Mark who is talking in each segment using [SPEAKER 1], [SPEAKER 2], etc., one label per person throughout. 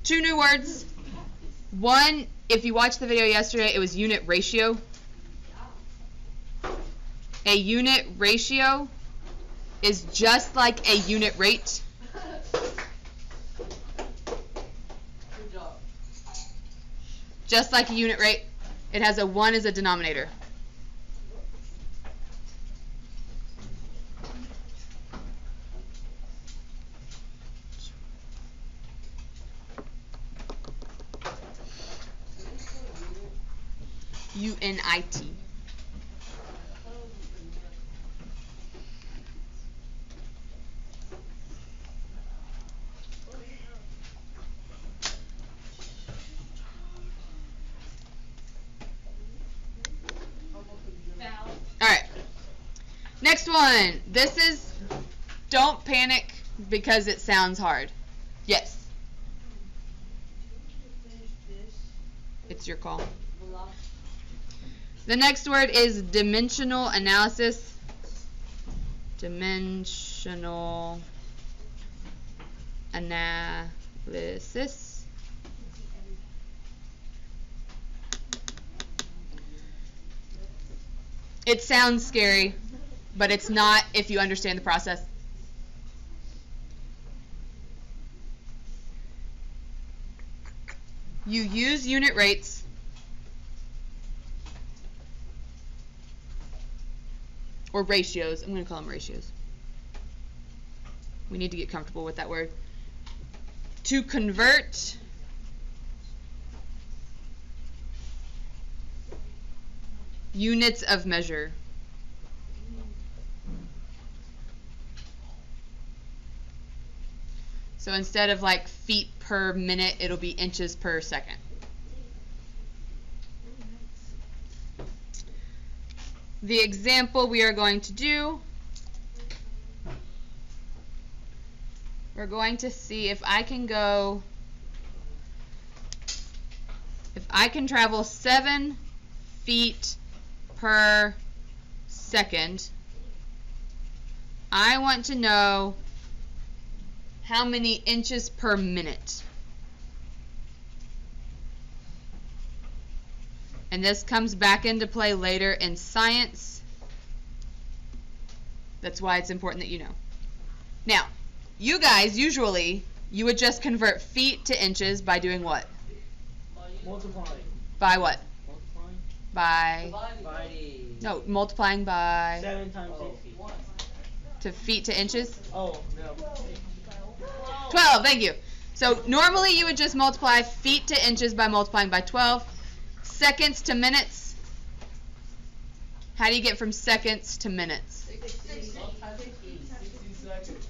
[SPEAKER 1] Two new words. One, if you watched the video yesterday, it was unit ratio. A unit ratio is just like a unit rate.
[SPEAKER 2] Good job.
[SPEAKER 1] Just like a unit rate. It has a 1 as a denominator. UNIT. Alright. Next one. This is, don't panic because it sounds hard. Yes. It's your call. The next word is dimensional analysis. Dimensional analysis. It sounds scary, but it's not if you understand the process. You use unit rates or ratios. I'm going to call them ratios. We need to get comfortable with that word. To convert units of measure. So instead of like feet per minute, it'll be inches per second. The example we are going to do, we're going to see if I can travel 7 feet per second. I want to know how many inches per minute. And this comes back into play later in science. That's why it's important that you know. Now, you guys, usually, you would just convert feet to inches by doing what?
[SPEAKER 2] Multiplying.
[SPEAKER 1] By what?
[SPEAKER 2] Multiplying.
[SPEAKER 1] By?
[SPEAKER 2] Dividing.
[SPEAKER 1] No, multiplying by?
[SPEAKER 2] 7 times 8 feet.
[SPEAKER 1] To feet to inches?
[SPEAKER 2] Oh, no.
[SPEAKER 1] 12, thank you. So normally you would just multiply feet to inches by multiplying by 12. Seconds to minutes. How do you get from seconds to minutes?
[SPEAKER 2] 60 seconds.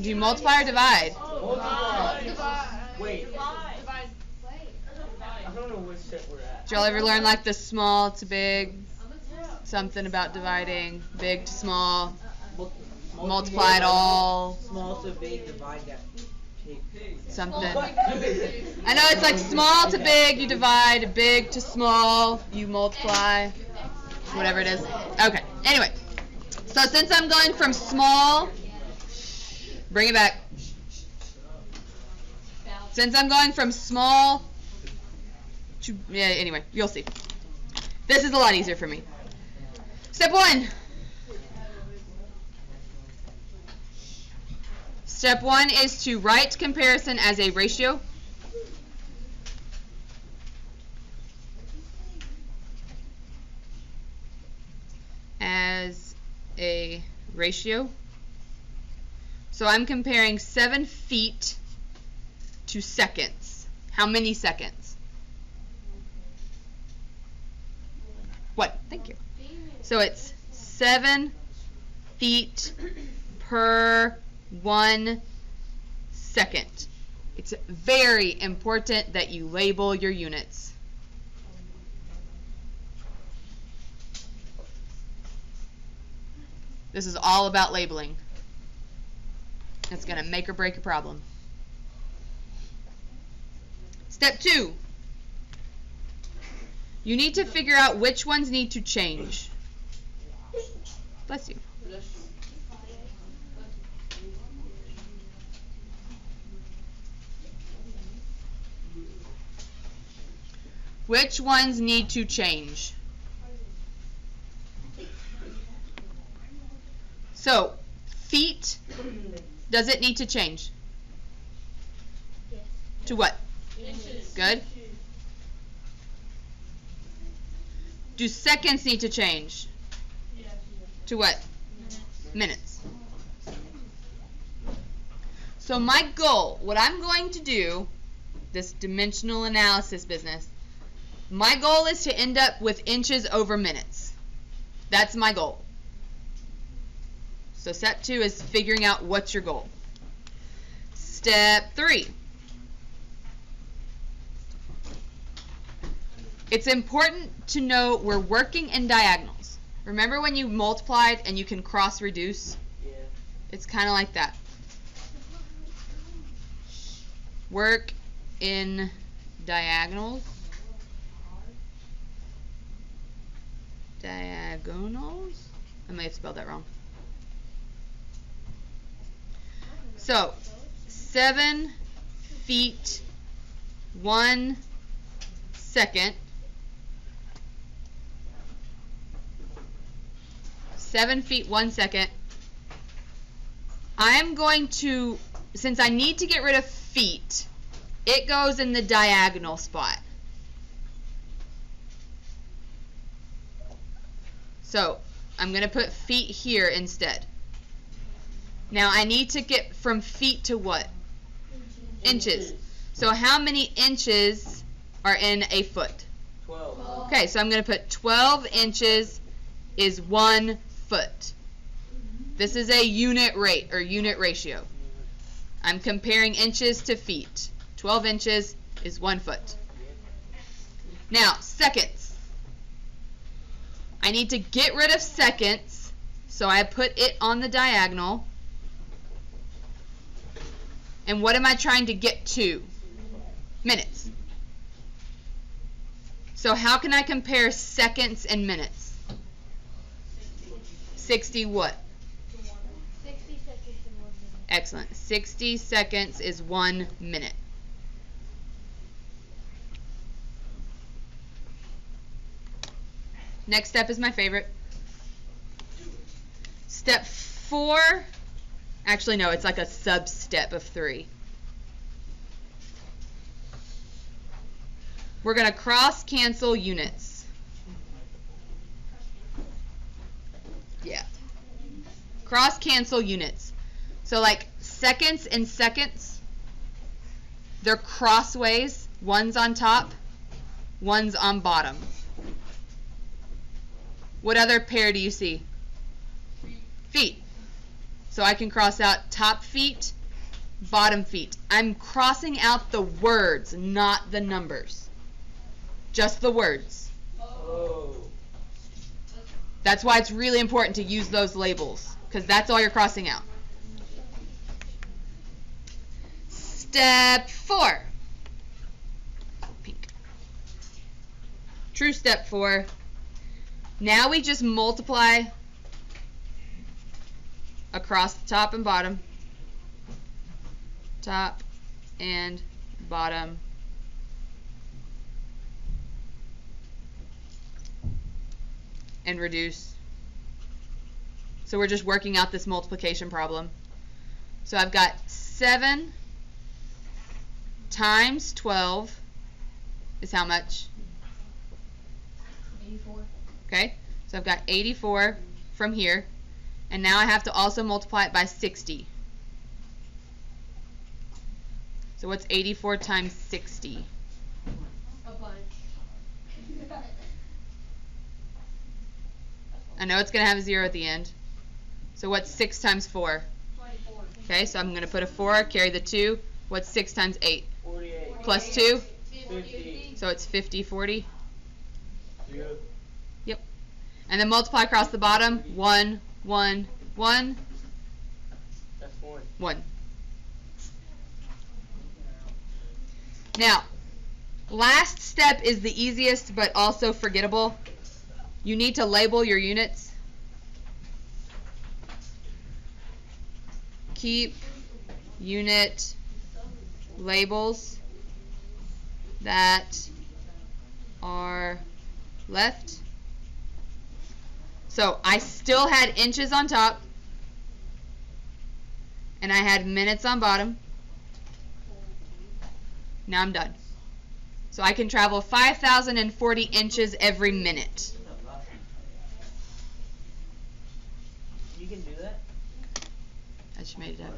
[SPEAKER 1] Do you multiply or divide?
[SPEAKER 2] Multiply. Wait. I don't know which step we're at.
[SPEAKER 1] Did y'all ever learn like the small to big? Something about dividing. Big to small. Multiply it all.
[SPEAKER 2] Small to big, divide that.
[SPEAKER 1] Something. I know it's like small to big, you divide. Big to small, you multiply. Whatever it is. Okay. Anyway. So since I'm going from small, bring it back. Since I'm going from small to, yeah, anyway, you'll see. This is a lot easier for me. Step 1. Step 1 is to write comparison as a ratio. As a ratio. So I'm comparing 7 feet to seconds. How many seconds? What? Thank you. So it's 7 feet per 1 second. It's very important that you label your units. This is all about labeling. It's going to make or break a problem. Step 2. You need to figure out which ones need to change. Bless you. Which ones need to change? So, feet, does it need to change?
[SPEAKER 3] Yes.
[SPEAKER 1] To what?
[SPEAKER 3] Inches.
[SPEAKER 1] Good. Do seconds need to change?
[SPEAKER 3] Yes.
[SPEAKER 1] To what? Minutes. So my goal, what I'm going to do, this dimensional analysis business, my goal is to end up with inches over minutes. That's my goal. So step 2 is figuring out what's your goal. Step 3. It's important to know we're working in diagonals. Remember when you multiplied and you can cross reduce?
[SPEAKER 2] Yeah.
[SPEAKER 1] It's kind of like that. Work in diagonals. Diagonals? I may have spelled that wrong. So, 7 feet 1 second. 7 feet 1 second. I'm going to, since I need to get rid of feet, it goes in the diagonal spot. So, I'm going to put feet here instead. Now, I need to get from feet to what? Inches. So, how many inches are in a foot?
[SPEAKER 2] 12.
[SPEAKER 1] Okay, so I'm going to put 12 inches is 1 foot. This is a unit rate or unit ratio. I'm comparing inches to feet. 12 inches is 1 foot. Now, seconds. I need to get rid of seconds, so I put it on the diagonal. And what am I trying to get to? Minutes. So how can I compare seconds and minutes? 60 what?
[SPEAKER 3] 60 seconds in 1 minute.
[SPEAKER 1] Excellent. 60 seconds is 1 minute. Next step is my favorite. Step 4. Actually, no, it's like a sub-step of 3. We're going to cross-cancel units. Yeah. Cross-cancel units. So like seconds and seconds, they're crossways. One's on top, one's on bottom. What other pair do you see? Feet. So I can cross out top feet, bottom feet. I'm crossing out the words, not the numbers. Just the words.
[SPEAKER 2] Oh.
[SPEAKER 1] That's why it's really important to use those labels, because that's all you're crossing out. Step 4. Pink. True step 4. Now we just multiply across the top and bottom. Top and bottom. And reduce. So we're just working out this multiplication problem. So I've got 7 times 12 is how much?
[SPEAKER 3] 84.
[SPEAKER 1] Okay, so I've got 84 from here. And now I have to also multiply it by 60. So what's 84 times 60?
[SPEAKER 3] A bunch.
[SPEAKER 1] I know it's going to have a 0 at the end. So what's 6 times 4?
[SPEAKER 3] 24.
[SPEAKER 1] Okay, so I'm going to put a 4, carry the 2. What's 6 times 8?
[SPEAKER 2] 48.
[SPEAKER 1] Plus 2?
[SPEAKER 2] 50.
[SPEAKER 1] So it's 50, 40.
[SPEAKER 2] Yeah.
[SPEAKER 1] Yep. And then multiply across the bottom. 1, 1, 1,
[SPEAKER 2] That's 1.
[SPEAKER 1] 1. Now, last step is the easiest but also forgettable. You need to label your units. Keep unit labels that R left. So I still had inches on top, and I had minutes on bottom. Now I'm done. So I can travel 5,040 inches every minute.
[SPEAKER 2] You can do that?
[SPEAKER 1] I just made it up.